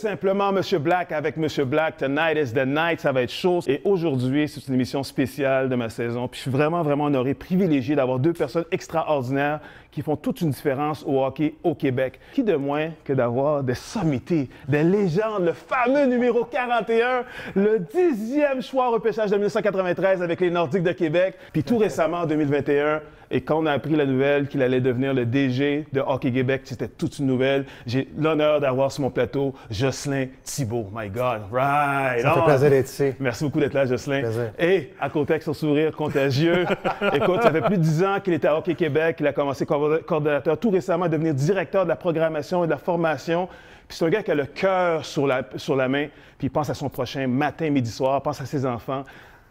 simplement Monsieur Black avec Monsieur Black. Tonight is the night, ça va être chaud. Et aujourd'hui, c'est une émission spéciale de ma saison. Puis je suis vraiment, vraiment honoré, privilégié d'avoir deux personnes extraordinaires qui font toute une différence au hockey au Québec. Qui de moins que d'avoir des sommités, des légendes, le fameux numéro 41, le 10e choix au repêchage de 1993 avec les Nordiques de Québec. Puis tout récemment, en 2021, et quand on a appris la nouvelle qu'il allait devenir le DG de Hockey Québec, c'était toute une nouvelle. J'ai l'honneur d'avoir sur mon plateau Jocelyn Thibault. My God, right! Ça fait plaisir d'être ici. Merci beaucoup d'être là, Jocelyn. Plaisir. Et à côté avec son sourire contagieux. Écoute, ça fait plus de 10 ans qu'il était à Hockey Québec. Il a commencé coordonnateur tout récemment à devenir directeur de la programmation et de la formation. Puis c'est un gars qui a le cœur sur la main, puis il pense à son prochain matin, midi, soir, pense à ses enfants.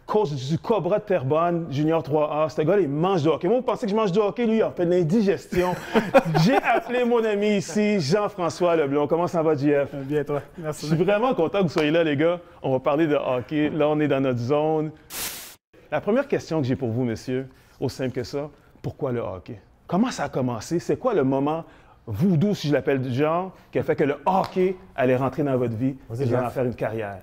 Coach du Cobra de Terrebonne, Junior 3A. Ce gars-là, il mange du hockey. Moi, vous pensez que je mange du hockey? Lui, il en fait de l'indigestion. J'ai appelé mon ami ici, Jean-François Leblond. Comment ça va, JF? Bien, toi. Merci. Je suis vraiment content que vous soyez là, les gars. On va parler de hockey. Là, on est dans notre zone. La première question que j'ai pour vous, messieurs, aussi simple que ça, pourquoi le hockey? Comment ça a commencé? C'est quoi le moment voodoo, si je l'appelle du genre, qui a fait que le hockey allait rentrer dans votre vie et vous allez en faire une carrière?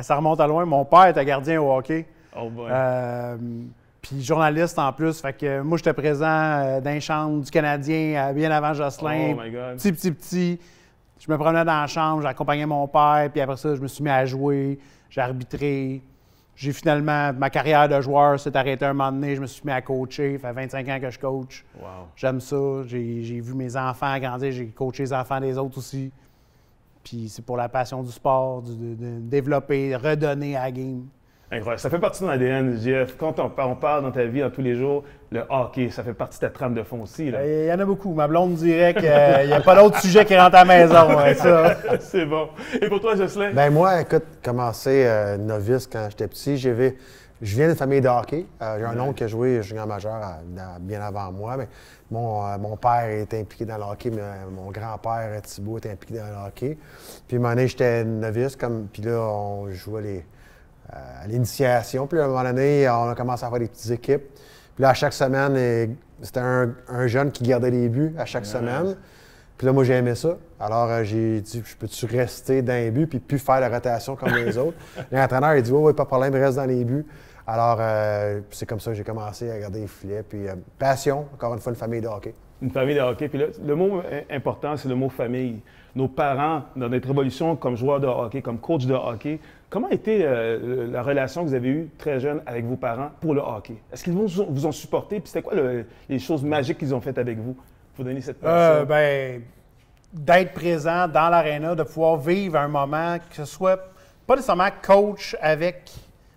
Ça remonte à loin. Mon père était gardien au hockey. Oh boy. Puis journaliste en plus. Fait que moi, j'étais présent dans les chambres du Canadien bien avant Jocelyn. Oh my God. Petit. Je me promenais dans la chambre, j'accompagnais mon père. Puis après ça, je me suis mis à jouer. J'ai arbitré. J'ai finalement, ma carrière de joueur s'est arrêtée un moment donné. Je me suis mis à coacher. Ça fait 25 ans que je coach. Wow. J'aime ça. J'ai vu mes enfants grandir. J'ai coaché les enfants des autres aussi. Puis c'est pour la passion du sport, de développer, redonner à la game. Incroyable. Ça fait partie de ton ADN, JF. Quand on parle dans ta vie, dans tous les jours, le hockey, ça fait partie de ta trame de fond aussi. Là. Il y en a beaucoup. Ma blonde dirait qu'il n'y a pas d'autre sujet qui rentre à la maison. Hein, ça. C'est bon. Et pour toi, Jocelyn? Ben moi, écoute, commencé novice quand j'étais petit, je viens d'une famille de hockey. J'ai un oncle qui a joué junior majeur bien avant moi. Mais mon père était impliqué dans le hockey, mais mon grand-père, Thibault, était impliqué dans le hockey. Puis à un moment donné, j'étais novice, puis là, on jouait à l'initiation. Puis à un moment donné, on a commencé à faire des petites équipes. Puis là, à chaque semaine, c'était un jeune qui gardait les buts à chaque semaine. Puis là, moi, j'aimais ça. Alors, j'ai dit, je peux-tu rester dans les buts puis plus faire la rotation comme les autres? L'entraîneur, il dit, oui, pas de problème, reste dans les buts. Alors, c'est comme ça que j'ai commencé à garder les filets. Puis, passion, encore une fois, une famille de hockey. Une famille de hockey. Puis là, le mot important, c'est le mot famille. Nos parents, dans notre évolution comme joueurs de hockey, comme coach de hockey, comment a été la relation que vous avez eue très jeune avec vos parents pour le hockey? Est-ce qu'ils vous ont supporté? Puis c'était quoi les choses magiques qu'ils ont faites avec vous pour donner cette passion? D'être présent dans l'aréna, de pouvoir vivre un moment, que ce soit pas nécessairement coach avec...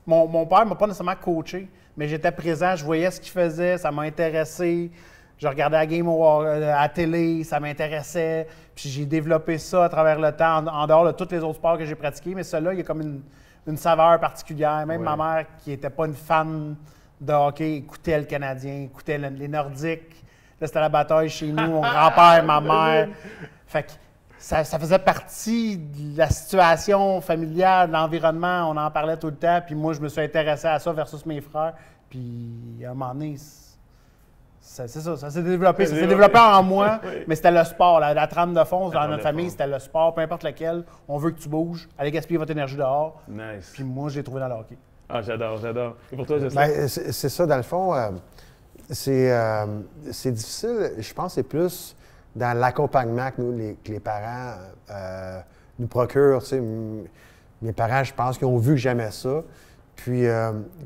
Mon père ne m'a pas nécessairement coaché, mais j'étais présent, je voyais ce qu'il faisait, ça m'a intéressé. Je regardais la game à la télé, ça m'intéressait. Puis j'ai développé ça à travers le temps, en dehors de tous les autres sports que j'ai pratiqués. Mais celui-là, il y a comme une saveur particulière. Même ma mère, qui n'était pas une fan de hockey, écoutait le Canadien, écoutait les Nordiques. Là, c'était la bataille chez nous, mon grand-père, ma mère. Fait que ça faisait partie de la situation familiale, de l'environnement. On en parlait tout le temps. Puis moi, je me suis intéressé à ça versus mes frères. Puis à un moment donné, ça s'est développé. Ça s'est développé en moi, mais c'était le sport. La trame de fond dans notre famille, c'était le sport, peu importe lequel. On veut que tu bouges, allez gaspiller votre énergie dehors. Nice. Puis moi, j'ai trouvé dans le hockey. Ah, j'adore. Et pour toi, Jocelyn? C'est ça, dans le fond, c'est difficile. Je pense que c'est plus dans l'accompagnement que les parents nous procurent. Tu sais, mes parents, je pense qu'ils ont vu que j'aimais ça. Puis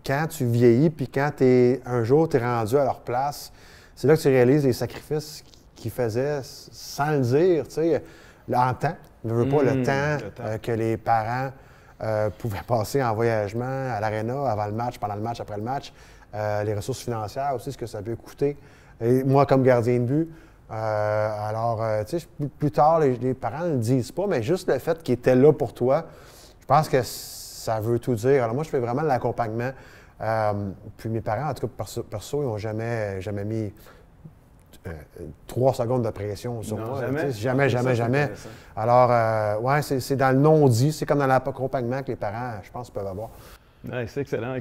quand tu vieillis, puis quand un jour tu es rendu à leur place, c'est là que tu réalises les sacrifices qu'ils faisaient sans le dire, tu sais, en temps. Ne veux pas le temps que les parents pouvaient passer en voyagement à l'aréna, avant le match, pendant le match, après le match. Les ressources financières aussi, ce que ça peut coûter. Et moi, comme gardien de but, tu sais, plus tard, les parents ne le disent pas, mais juste le fait qu'ils étaient là pour toi, je pense que ça veut tout dire. Alors moi, je fais vraiment de l'accompagnement. Puis mes parents, en tout cas, perso, ils n'ont jamais mis 3 secondes de pression sur moi. Jamais. Alors, c'est dans le non-dit. C'est comme dans l'accompagnement que les parents, je pense, peuvent avoir. Ouais, c'est excellent.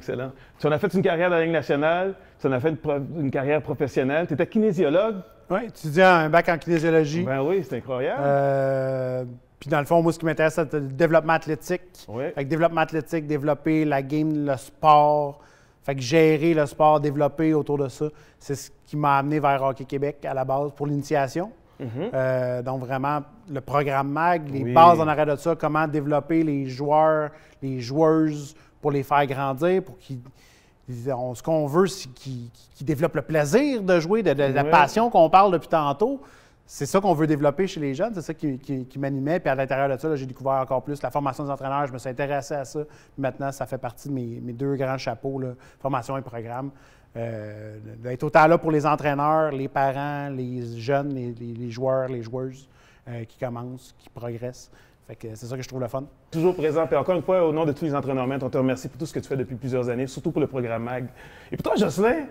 Tu en as fait une carrière dans la Ligue nationale, tu en as fait une carrière professionnelle. Tu étais kinésiologue? Oui, étudiant un bac en kinésiologie. Ben oui, c'est incroyable. Puis dans le fond, moi, ce qui m'intéresse, c'est le développement athlétique. Oui. Fait que développement athlétique, développer la game, le sport. Fait que gérer le sport, développer autour de ça. C'est ce qui m'a amené vers Hockey Québec à la base pour l'initiation. Donc vraiment, le programme MAG, les bases en arrière de ça, comment développer les joueurs, les joueuses pour les faire grandir, pour qu'ils... Ce qu'on veut, c'est qu'ils développent le plaisir de jouer, de la passion qu'on parle depuis tantôt. C'est ça qu'on veut développer chez les jeunes, c'est ça qui m'animait. Puis à l'intérieur de ça, là, j'ai découvert encore plus la formation des entraîneurs. Je me suis intéressé à ça. Puis maintenant, ça fait partie de mes deux grands chapeaux, là, formation et programme. D'être autant là pour les entraîneurs, les parents, les jeunes, les joueurs, les joueuses qui commencent, qui progressent. Fait que c'est ça que je trouve le fun. Toujours présent. Puis encore une fois, au nom de tous les entraîneurs, on te remercie pour tout ce que tu fais depuis plusieurs années, surtout pour le programme MAG. Et puis toi, Jocelyn,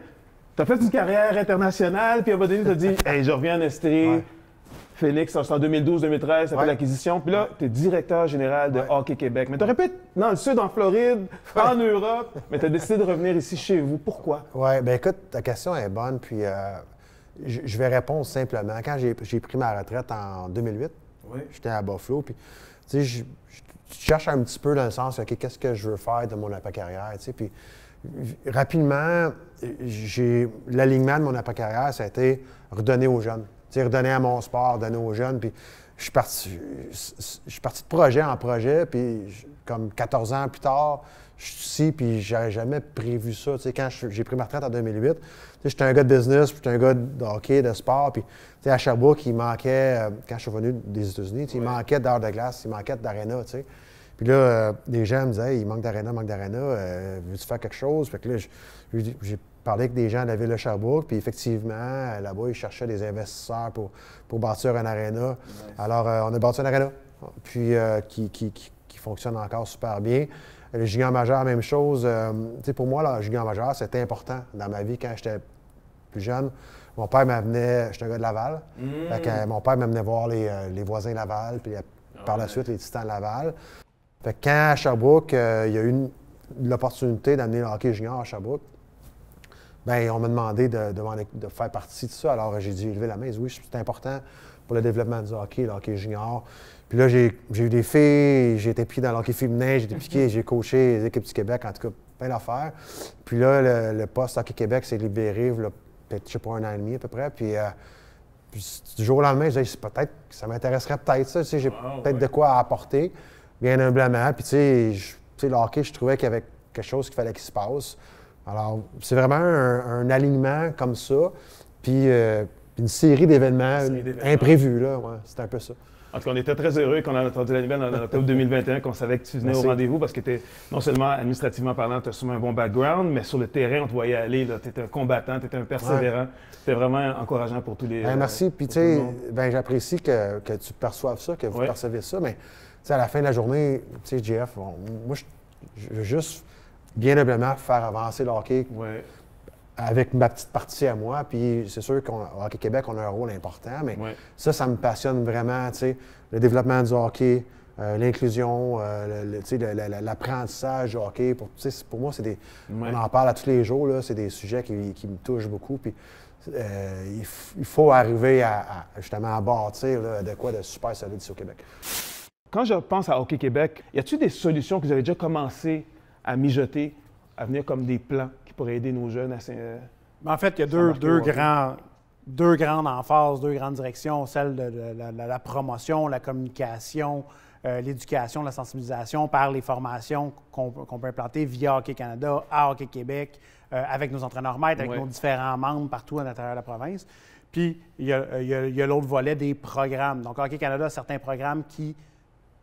tu as fait une carrière internationale, puis à un moment donné, tu as dit « Hey, je reviens en Estrie. » Phoenix, c'est en 2012-2013, ça fait l'acquisition. Puis là, tu es directeur général de Hockey Québec. Mais tu aurais pu être dans le sud, en Floride, en Europe, mais tu as décidé de revenir ici chez vous. Pourquoi? Oui, bien écoute, ta question est bonne, puis je vais répondre simplement. Quand j'ai pris ma retraite en 2008, j'étais à Buffalo, puis tu sais, je cherche un petit peu dans le sens, OK, qu'est-ce que je veux faire de mon après-carrière, tu sais, puis rapidement, l'alignement de mon après-carrière, ça a été redonner aux jeunes. T'sais, redonner à mon sport, donner aux jeunes. Puis je suis parti de projet en projet, puis comme 14 ans plus tard, je suis ici, puis j'avais jamais prévu ça. T'sais, quand j'ai pris ma retraite en 2008, j'étais un gars de business, puis j'étais un gars de hockey, de sport. Puis à Sherbrooke, il manquait, quand je suis revenu des États-Unis, il manquait d'heures de glace, il manquait d'aréna. Puis là, les gens me disaient, hey, il manque d'aréna, veux-tu faire quelque chose? Fait que là, j'ai parlé avec des gens de la ville de Sherbrooke, puis effectivement, là-bas, ils cherchaient des investisseurs pour bâtir un aréna. Nice. Alors, on a bâti un aréna, puis qui fonctionne encore super bien. Le junior majeur, même chose. Pour moi, le junior majeur, c'était important dans ma vie quand j'étais plus jeune. Mon père m'amenait, j'étais un gars de Laval, fait que, mon père m'amenait voir les voisins de Laval, puis par la suite, les Titans de Laval. Fait que quand à Sherbrooke, il y a eu l'opportunité d'amener le hockey junior à Sherbrooke, bien, on m'a demandé de faire partie de ça. Alors, j'ai dû lever la main. Oui, c'est important pour le développement du hockey, le hockey junior. Puis là, j'ai eu des filles, j'ai été piqué dans le hockey féminin, j'ai été piqué, j'ai coaché les équipes du Québec, en tout cas, plein d'affaires. Puis là, le poste Hockey Québec s'est libéré, peut-être, je sais pas, 1 an et demi à peu près. Puis du jour au lendemain, je disais, peut-être, ça m'intéresserait peut-être ça. Tu sais, j'ai peut-être de quoi apporter, bien humblement. Puis tu sais, le hockey, je trouvais qu'il y avait quelque chose qu'il fallait qu'il se passe. Alors, c'est vraiment un alignement comme ça, puis une série d'événements imprévus, là. Ouais, c'est un peu ça. En tout cas, on était très heureux qu'on ait entendu la nouvelle en octobre 2021, qu'on savait que tu venais au rendez-vous, parce que non seulement administrativement parlant, tu as sûrement un bon background, mais sur le terrain, on te voyait aller, tu étais un combattant, tu étais un persévérant. C'était vraiment encourageant pour tous les... merci, puis tu sais, j'apprécie que tu perçoives ça, que vous percevez ça, mais tu sais, à la fin de la journée, tu sais, JF, moi, je veux juste... bien humblement faire avancer le hockey avec ma petite partie à moi. Puis c'est sûr qu'au Hockey Québec, on a un rôle important, mais ça me passionne vraiment, tu sais, le développement du hockey, l'inclusion, l'apprentissage du hockey. Pour moi, c'est on en parle à tous les jours, là, c'est des sujets qui me touchent beaucoup. Puis il faut arriver justement à bâtir là, de quoi de super solide ici au Québec. Quand je pense à Hockey Québec, y a-t-il des solutions que vous avez déjà commencé à mijoter, à venir comme des plans qui pourraient aider nos jeunes à En fait, il y a deux grandes emphases, deux grandes directions, celle de la promotion, la communication, l'éducation, la sensibilisation par les formations qu'on peut implanter via Hockey Canada, à Hockey Québec, avec nos entraîneurs maîtres, avec nos différents membres partout à l'intérieur de la province. Puis, il y a l'autre volet des programmes. Donc, Hockey Canada a certains programmes qui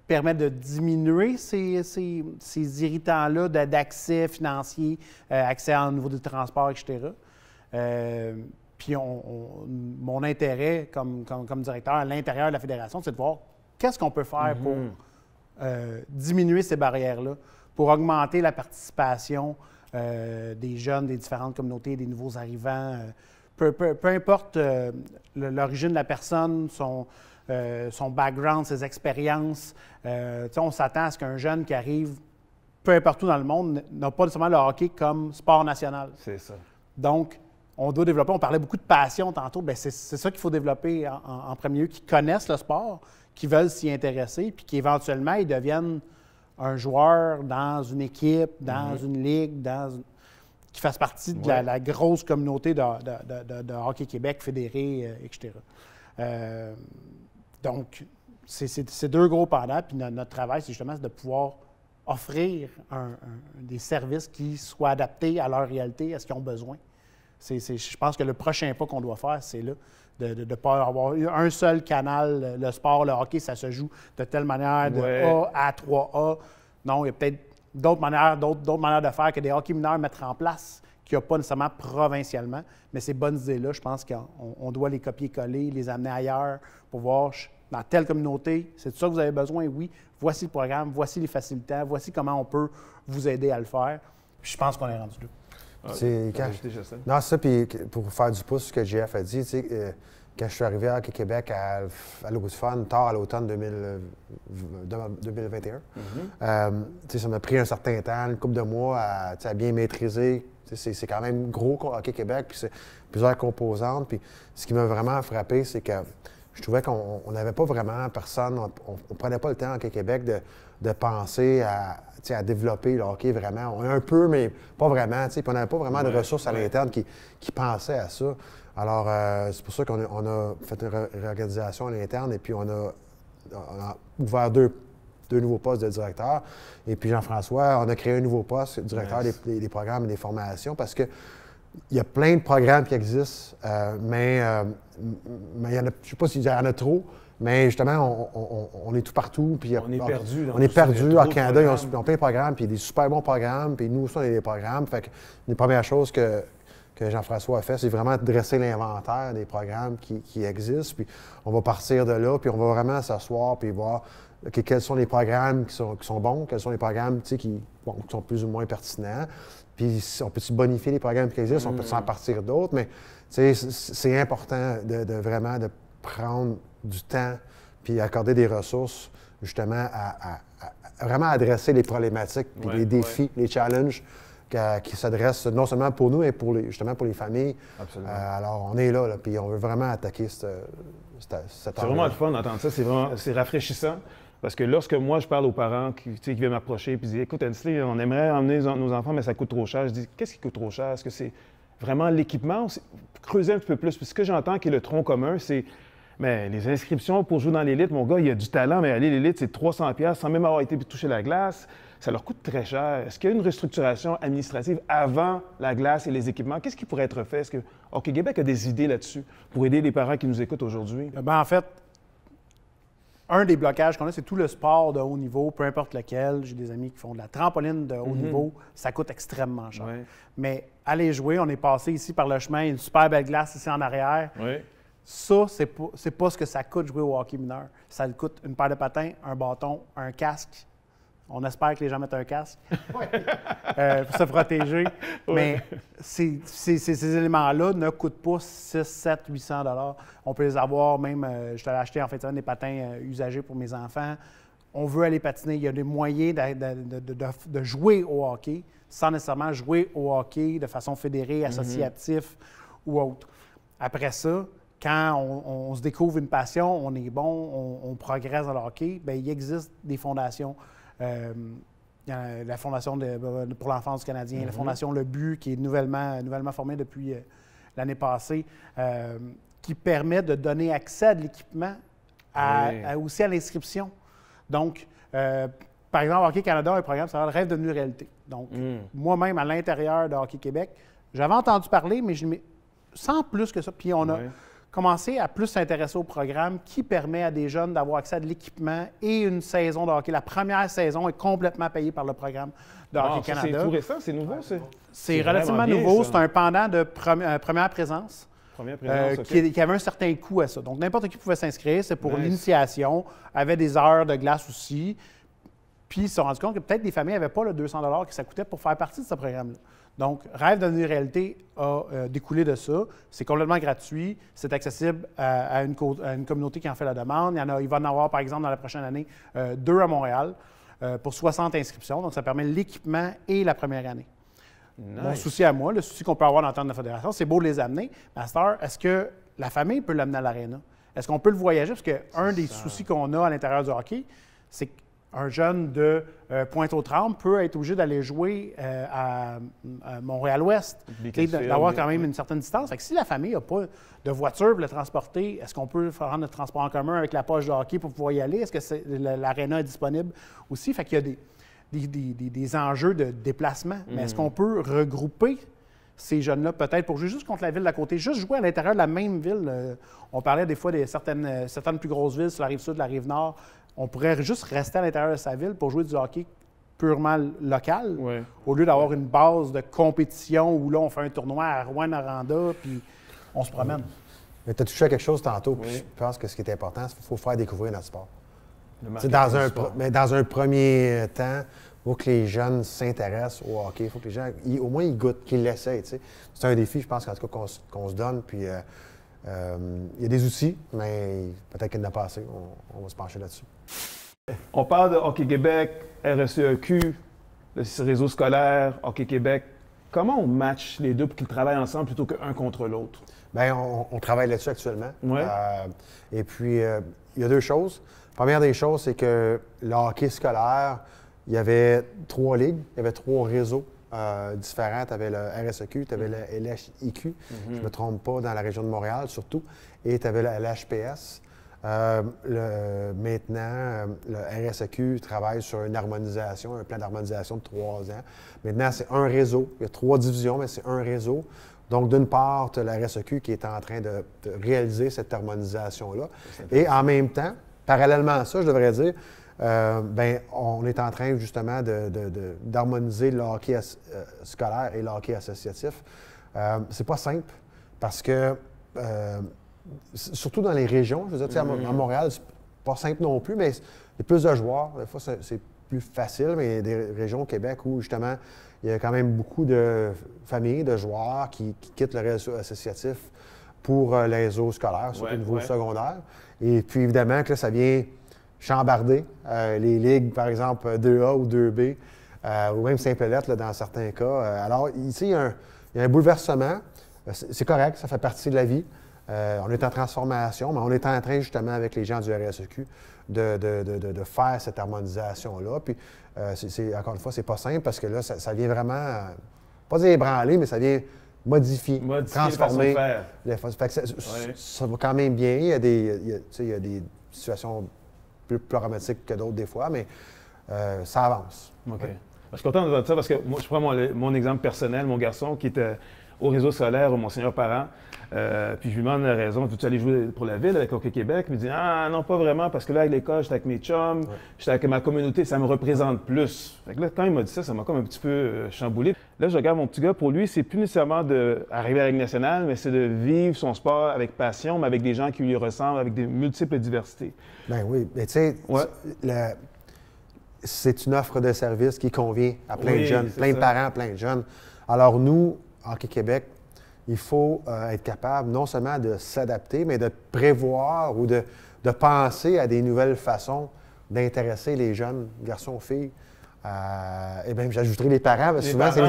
permettent de diminuer ces irritants-là d'accès financier, accès au niveau du transport, etc. Puis mon intérêt comme directeur à l'intérieur de la fédération, c'est de voir qu'est-ce qu'on peut faire pour diminuer ces barrières-là, pour augmenter la participation des jeunes, des différentes communautés, des nouveaux arrivants. Peu importe l'origine de la personne, son background, ses expériences. On s'attend à ce qu'un jeune qui arrive peu importe où dans le monde n'a pas nécessairement le hockey comme sport national. C'est ça. Donc, on doit développer, on parlait beaucoup de passion tantôt, bien c'est ça qu'il faut développer en premier lieu, qu'ils connaissent le sport, qui veulent s'y intéresser, puis qu'éventuellement, ils deviennent un joueur dans une équipe, dans une ligue, qui fasse partie de la grosse communauté de Hockey Québec, fédéré, etc. Donc, c'est deux gros pendants, puis notre travail, c'est justement de pouvoir offrir des services qui soient adaptés à leur réalité, à ce qu'ils ont besoin. Je pense que le prochain pas qu'on doit faire, c'est là, de ne pas avoir un seul canal. Le sport, le hockey, ça se joue de telle manière, de A à 3A. Non, il y a peut-être d'autres manières de faire que des hockey mineurs mettre en place, qu'il n'y a pas nécessairement provincialement. Mais ces bonnes idées-là, je pense qu'on doit les copier-coller, les amener ailleurs pour voir, dans telle communauté, c'est de ça que vous avez besoin, oui. Voici le programme, voici les facilitants, voici comment on peut vous aider à le faire. Puis je pense qu'on est rendu là. C'est non, ça, puis pour faire du pouce, ce que JF a dit, tu sais, quand je suis arrivé à Hockey Québec à l'Au Fun, tard à l'automne 2021, ça m'a pris un certain temps, une couple de mois à bien maîtriser. C'est quand même gros Hockey Québec, puis c'est plusieurs composantes. Puis ce qui m'a vraiment frappé, c'est que je trouvais qu'on n'avait pas vraiment personne, on ne prenait pas le temps à Hockey Québec de penser à développer le hockey vraiment. Un peu, mais pas vraiment. Puis on n'avait pas vraiment de ressources à l'interne qui pensaient à ça. Alors, c'est pour ça qu'on a fait une réorganisation à l'interne et puis on a ouvert deux nouveaux postes de directeur. Et puis Jean-François, on a créé un nouveau poste, directeur des programmes et des formations, parce que il y a plein de programmes qui existent, mais il y en a, je ne sais pas s'il y en a trop, mais justement, on est tout partout. Puis on est perdu. On est perdu. Au Canada, ils ont plein de programmes, puis des super bons programmes, puis nous aussi, on a des programmes. Fait que une des premières choses que Jean-François a fait, c'est vraiment de dresser l'inventaire des programmes qui existent. Puis on va partir de là, puis on va vraiment s'asseoir, puis voir quels sont les programmes qui sont bons, quels sont les programmes qui sont plus ou moins pertinents. Puis on peut bonifier les programmes qui existent, on peut s'en partir d'autres, mais c'est important de vraiment de prendre du temps puis accorder des ressources justement à vraiment adresser les problématiques, puis les défis, les challenges qui s'adressent non seulement pour nous, mais justement pour les familles. Absolument. Alors, on est là, puis on veut vraiment attaquer cette C'est vraiment le fun d'entendre ça. C'est rafraîchissant. Parce que lorsque moi, je parle aux parents qui viennent m'approcher et disent « Écoute, Ansley, on aimerait emmener nos enfants, mais ça coûte trop cher. » Je dis « Qu'est-ce qui coûte trop cher? Est-ce que c'est vraiment l'équipement? » Creuser un petit peu plus. Puis ce que j'entends qui est le tronc commun, c'est « Mais les inscriptions pour jouer dans l'élite, mon gars, il a du talent, mais aller à l'élite, c'est 300$ sans même avoir été toucher la glace. Ça leur coûte très cher. Est-ce qu'il y a une restructuration administrative avant la glace et les équipements? Qu'est-ce qui pourrait être fait? Est-ce que Hockey Québec a des idées là-dessus pour aider les parents qui nous écoutent aujourd'hui? En fait, un des blocages qu'on a, c'est tout le sport de haut niveau, peu importe lequel. J'ai des amis qui font de la trampoline de haut niveau. Ça coûte extrêmement cher. Ouais. Mais aller jouer, on est passé ici par le chemin, une super belle glace ici en arrière. Oui. Ça, c'est pas ce que ça coûte jouer au hockey mineur. Ça coûte une paire de patins, un bâton, un casque. On espère que les gens mettent un casque pour se protéger. Mais ces éléments-là ne coûtent pas 6, 7, 800 $. On peut les avoir même, je t'allais acheter en fait des patins usagés pour mes enfants. On veut aller patiner. Il y a des moyens de jouer au hockey sans nécessairement jouer au hockey de façon fédérée, associative ou autre. Après ça, quand on se découvre une passion, on est bon, on progresse dans le hockey, bien, il existe des fondations. La Fondation pour l'enfance du Canadien, la Fondation Le But, qui est nouvellement formée depuis l'année passée, qui permet de donner accès à de l'équipement aussi à l'inscription. Donc, par exemple, Hockey Canada a un programme qui s'appelle Rêve devenu réalité. Donc, moi-même, à l'intérieur de Hockey Québec, j'avais entendu parler, mais sans plus que ça. Puis on a commencé à plus s'intéresser au programme qui permet à des jeunes d'avoir accès à de l'équipement et une saison de hockey. La première saison est complètement payée par le programme de Hockey Canada. C'est tout récent, c'est nouveau, c'est relativement nouveau. C'est un pendant de première présence. Qui avait un certain coût à ça. Donc, n'importe qui pouvait s'inscrire. C'est pour l'initiation. Avait des heures de glace aussi. Puis, ils se sont rendus compte que peut-être des familles n'avaient pas le 200 $ que ça coûtait pour faire partie de ce programme-là. Donc, Rêve devenu réalité a découlé de ça. C'est complètement gratuit. C'est accessible à une communauté qui en fait la demande. Il va en avoir, par exemple, dans la prochaine année, 2 à Montréal pour 60 inscriptions. Donc, ça permet l'équipement et la première année. Nice. Mon souci à moi, le souci qu'on peut avoir dans le temps de la fédération, c'est beau de les amener. Mais à cette heure, est-ce que la famille peut l'amener à l'aréna? Est-ce qu'on peut le voyager? Parce qu'un des soucis qu'on a à l'intérieur du hockey, c'est qu'un jeune de Pointe-aux-Trembles peut être obligé d'aller jouer à Montréal-Ouest, d'avoir quand même une certaine distance. Fait que si la famille n'a pas de voiture pour le transporter, est-ce qu'on peut rendre le transport en commun avec la poche de hockey pour pouvoir y aller? Est-ce que l'aréna est disponible aussi? Fait qu'il y a des enjeux de déplacement. Mais est-ce qu'on peut regrouper ces jeunes-là, peut-être, pour jouer juste contre la ville d'à côté, juste jouer à l'intérieur de la même ville? On parlait des fois de certaines plus grosses villes sur la rive sud, la rive nord. On pourrait juste rester à l'intérieur de sa ville pour jouer du hockey purement local, au lieu d'avoir une base de compétition où là, on fait un tournoi à Rouyn-Noranda, puis on se promène. Mais tu as touché à quelque chose tantôt, puis je pense que ce qui est important, c'est qu'il faut faire découvrir notre sport. Mais dans un premier temps, il faut que les jeunes s'intéressent au hockey. Il faut que les gens, au moins, ils goûtent, qu'ils l'essayent. C'est un défi, je pense, en tout cas, qu'on se donne. Puis il y a des outils, mais peut-être qu'il n'y en a pas assez. On va se pencher là-dessus. On parle de Hockey Québec, RSEQ, le réseau scolaire, Hockey Québec. Comment on match les deux pour qu'ils travaillent ensemble plutôt qu'un contre l'autre? Bien, on travaille là-dessus actuellement. Ouais. Et puis, il y a deux choses. La première des choses, c'est que le hockey scolaire, il y avait 3 ligues, il y avait 3 réseaux différents. Tu avais le RSEQ, tu avais le LHIQ, je ne me trompe pas, dans la région de Montréal surtout, et tu avais le LHPS. Maintenant, le RSEQ travaille sur une harmonisation, un plan d'harmonisation de 3 ans. Maintenant, c'est un réseau. Il y a 3 divisions, mais c'est un réseau. Donc, d'une part, tu as la RSEQ qui est en train de réaliser cette harmonisation-là. Et en même temps, parallèlement à ça, je devrais dire, on est en train justement d'harmoniser le hockey scolaire et le hockey associatif. C'est pas simple parce que, surtout dans les régions, je veux dire, à Montréal, c'est pas simple non plus, mais il y a plus de joueurs. Des fois, c'est plus facile, mais il y a des régions au Québec où justement, il y a quand même beaucoup de familles, de joueurs qui quittent le réseau associatif pour les réseaux scolaires, surtout au niveau secondaire. Et puis, évidemment, que là, ça vient chambarder les ligues, par exemple, 2A ou 2B, ou même Saint-Pellet, dans certains cas. Alors, ici, il y a un bouleversement. C'est correct, ça fait partie de la vie. On est en transformation, mais on est en train, justement, avec les gens du RSEQ, de faire cette harmonisation-là. Puis, encore une fois, c'est pas simple parce que là, ça vient vraiment, pas dire ébranler, mais ça vient modifier transformer. Ça va quand même bien. Il y a des situations plus problematiques que d'autres des fois, mais ça avance. OK. Je suis content de ça parce que moi, je prends mon exemple personnel, mon garçon qui était au réseau scolaire, au Monseigneur Parent. Puis je lui demande la raison, veux-tu aller jouer pour la ville avec Hockey Québec? Il me dit, ah non, pas vraiment, parce que là, avec l'école, j'étais avec mes chums, j'étais avec ma communauté, ça me représente plus. Fait que là, quand il m'a dit ça, ça m'a comme un petit peu chamboulé. Là, je regarde mon petit gars, pour lui, c'est plus nécessairement d'arriver à la Ligue nationale, mais c'est de vivre son sport avec passion, mais avec des gens qui lui ressemblent, avec des multiples diversités. Ben oui, mais tu sais, c'est une offre de service qui convient à plein de jeunes, plein de parents, plein de jeunes. Alors nous, Hockey Québec, il faut être capable non seulement de s'adapter, mais de prévoir ou de penser à des nouvelles façons d'intéresser les jeunes garçons, filles. Et bien, j'ajouterai les parents, parce que souvent, c'est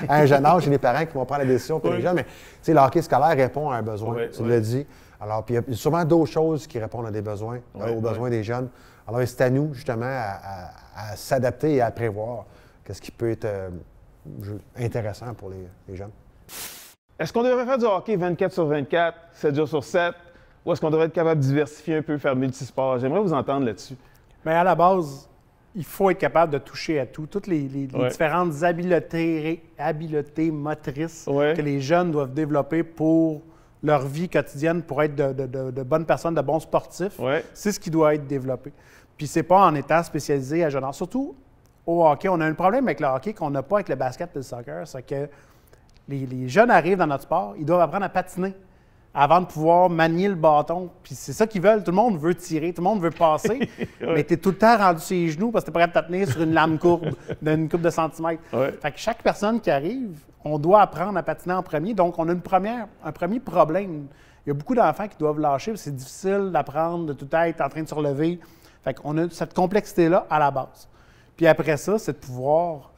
à un jeune âge, c'est les parents qui vont prendre la décision pour les jeunes. Mais tu sais, le hockey scolaire répond à un besoin, tu l'as dit. Alors, puis il y a sûrement d'autres choses qui répondent à des besoins, aux besoins des jeunes. Alors, c'est à nous, justement, à s'adapter et à prévoir ce qui peut être intéressant pour les jeunes. Est-ce qu'on devrait faire du hockey 24 sur 24, 7 jours sur 7, ou est-ce qu'on devrait être capable de diversifier un peu, faire multisport? J'aimerais vous entendre là-dessus. Bien, à la base, il faut être capable de toucher à tout. Toutes les différentes habiletés motrices que les jeunes doivent développer pour leur vie quotidienne, pour être de bonnes personnes, de bons sportifs, c'est ce qui doit être développé. Puis c'est pas en étant spécialisé à jeune âge. Surtout au hockey, on a un problème avec le hockey qu'on n'a pas avec le basket et le soccer, c'est que les jeunes arrivent dans notre sport, ils doivent apprendre à patiner avant de pouvoir manier le bâton. Puis c'est ça qu'ils veulent. Tout le monde veut tirer, tout le monde veut passer, mais tu es tout le temps rendu sur les genoux parce que tu es prêt à te tenir sur une lame courbe d'une couple de centimètres. Fait que chaque personne qui arrive, on doit apprendre à patiner en premier. Donc, on a un premier problème. Il y a beaucoup d'enfants qui doivent lâcher. C'est difficile d'apprendre, de tout être en train de se relever. Fait qu'on a cette complexité-là à la base. Puis après ça, c'est de pouvoir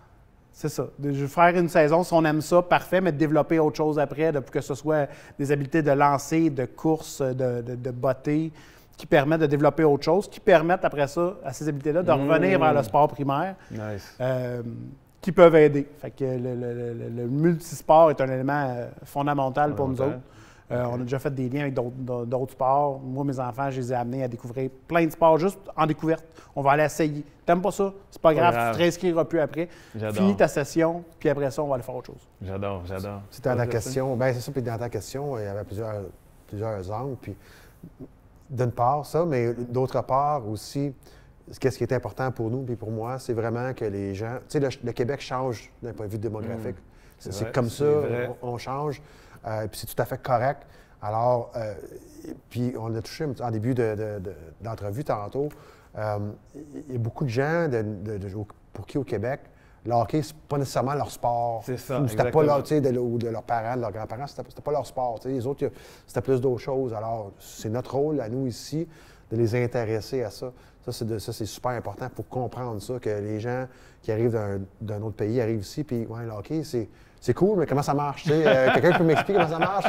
C'est ça. De faire une saison, si on aime ça, parfait, mais de développer autre chose après, que ce soit des habiletés de lancer, de course, de botter, qui permettent de développer autre chose, qui permettent après ça, à ces habiletés-là, de revenir vers le sport primaire, qui peuvent aider. Fait que le multisport est un élément fondamental pour nous autres. On a déjà fait des liens avec d'autres sports. Moi, mes enfants, je les ai amenés à découvrir plein de sports juste en découverte. On va aller essayer. T'aimes pas ça? C'est pas grave, tu te réinscriras plus après. Finis ta session, puis après ça, on va aller faire autre chose. J'adore. C'est dans ta question. Bien, c'est ça. Puis dans ta question, il y avait plusieurs angles. Puis d'une part, ça, mais d'autre part aussi, qu'est-ce qui est important pour nous puis pour moi, c'est vraiment que les gens... Tu sais, le Québec change d'un point de vue démographique. C'est comme ça, on change. Puis c'est tout à fait correct. Alors, puis on a touché en début d'entrevue tantôt, il y a beaucoup de gens pour qui au Québec, le hockey, c'est pas nécessairement leur sport. C'est ça, c'était pas leur, de leurs parents, de leurs grands-parents, c'était pas leur sport. Les autres, c'était plus d'autres choses. Alors, c'est notre rôle, à nous ici, de les intéresser à ça. Ça, c'est super important pour comprendre ça, que les gens qui arrivent d'un autre pays arrivent ici, puis ouais, le hockey, c'est cool, mais comment ça marche? Quelqu'un peut m'expliquer comment ça marche?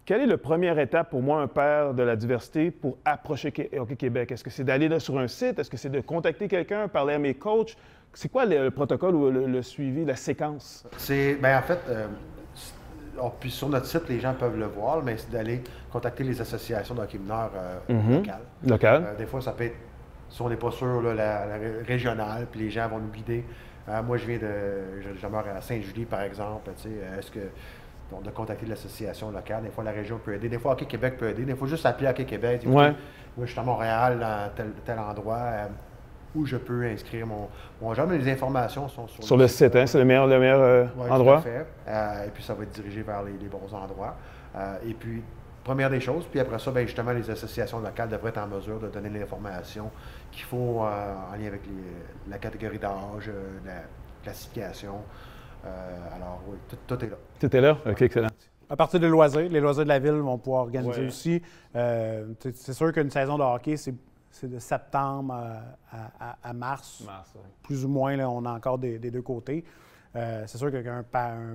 Quelle est la première étape pour moi, un père de la diversité, pour approcher Hockey Québec? Est-ce que c'est d'aller là sur un site? Est-ce que c'est de contacter quelqu'un, parler à mes coachs? C'est quoi le protocole ou le suivi, la séquence? En fait, puis sur notre site, les gens peuvent le voir, mais c'est d'aller contacter les associations de hockey mineur locales. Des fois, ça peut être, si on n'est pas sûr, là, la régionale, puis les gens vont nous guider. Moi, je demeure à Saint-Julie, par exemple. Est-ce que on a contacté l'association locale? Des fois, la région peut aider. Des fois, Hockey Québec peut aider. Des fois, juste appeler Hockey Québec. Moi, je suis à Montréal, dans tel endroit, où je peux inscrire mon jeune. Mais les informations sont sur le site. Hein? C'est le meilleur endroit? Tout à fait. Et puis, ça va être dirigé vers les bons endroits. Et puis, première des choses, puis après ça, bien, justement, les associations locales devraient être en mesure de donner l'information qu'il faut en lien avec la catégorie d'âge, la classification. Alors, oui, tout est là. Tout est là? OK, excellent. À partir des loisirs, les loisirs de la ville vont pouvoir organiser aussi. C'est sûr qu'une saison de hockey, c'est de septembre à mars. Plus ou moins, là, on a encore des deux côtés. C'est sûr qu'un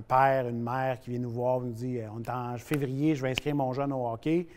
père, une mère qui vient nous voir, nous dit on est en février, je vais inscrire mon jeune au hockey.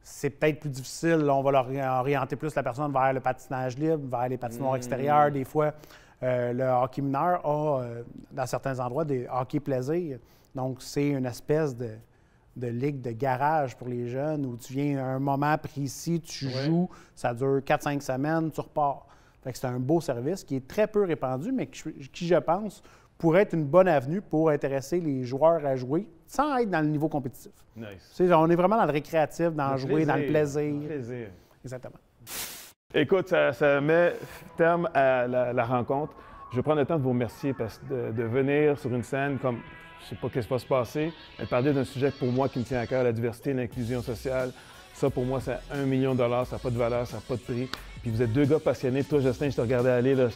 C'est peut-être plus difficile. Là, on va leur orienter plus la personne vers le patinage libre, vers les patinoires extérieures. Des fois, le hockey mineur a, dans certains endroits, des hockey plaisir. Donc, c'est une espèce de ligue de garage pour les jeunes où tu viens à un moment précis, tu joues, ça dure 4-5 semaines, tu repars. Fait que c'est un beau service qui est très peu répandu, mais qui, je pense, pourrait être une bonne avenue pour intéresser les joueurs à jouer sans être dans le niveau compétitif. Nice. On est vraiment dans le récréatif, dans le jouer, dans le plaisir. Exactement. Écoute, ça met terme à la rencontre. Je vais prendre le temps de vous remercier de venir sur une scène comme, je ne sais pas ce qui va se passer, mais parler d'un sujet pour moi qui me tient à cœur, la diversité et l'inclusion sociale. Ça, pour moi, c'est 1 million $, ça n'a pas de valeur, ça n'a pas de prix. Puis vous êtes deux gars passionnés. Toi, Jocelyn, je te regardais aller, là,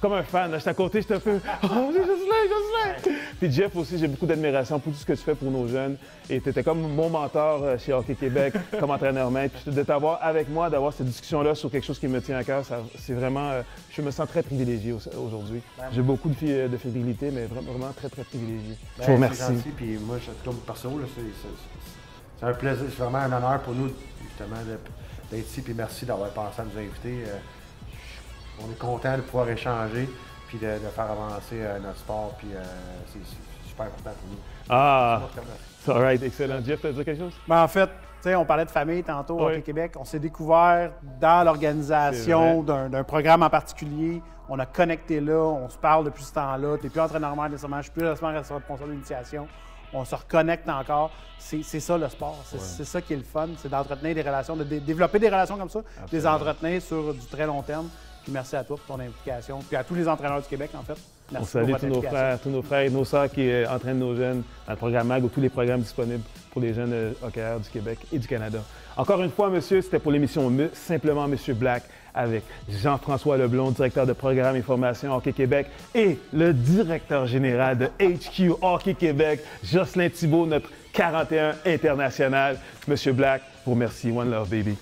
comme un fan. J'étais à côté, j'étais un peu « Oh, Jocelyn! » Puis Jeff aussi, j'ai beaucoup d'admiration pour tout ce que tu fais pour nos jeunes. Et tu étais comme mon mentor chez Hockey Québec, comme entraîneur-maître. Puis de t'avoir avec moi, d'avoir cette discussion-là sur quelque chose qui me tient à cœur, c'est vraiment... je me sens très privilégié aujourd'hui. J'ai beaucoup de fébrilité, mais vraiment très, très privilégié. Je vous remercie. C'est gentil, puis moi, je tombe perso, là, c'est un plaisir, c'est vraiment un honneur pour nous, justement, d'être ici, puis merci d'avoir pensé à nous inviter. On est content de pouvoir échanger, puis de faire avancer notre sport, puis c'est super important pour nous. Ah, all right, excellent. Jeff, tu as dit quelque chose? En fait, on parlait de famille tantôt au Hockey Québec. On s'est découvert dans l'organisation d'un programme en particulier. On a connecté là, on se parle depuis ce temps-là. Tu n'es plus entraîneur nécessairement, je suis plus responsable d'initiation. On se reconnecte encore. C'est ça le sport. C'est ça qui est le fun. C'est d'entretenir des relations, de développer des relations comme ça, de les entretenir sur du très long terme. Puis merci à toi pour ton implication. Puis à tous les entraîneurs du Québec, en fait. Merci. On salue tous nos frères et nos sœurs qui entraînent nos jeunes dans le programme MAG ou tous les programmes disponibles pour les jeunes hockeyeurs du Québec et du Canada. Encore une fois, monsieur, c'était pour l'émission Simplement Monsieur Black avec Jean-François Leblond, directeur de programme et formation Hockey Québec, et le directeur général de HQ Hockey Québec, Jocelyn Thibault, notre 41 international. Monsieur Black, pour merci. One love, baby.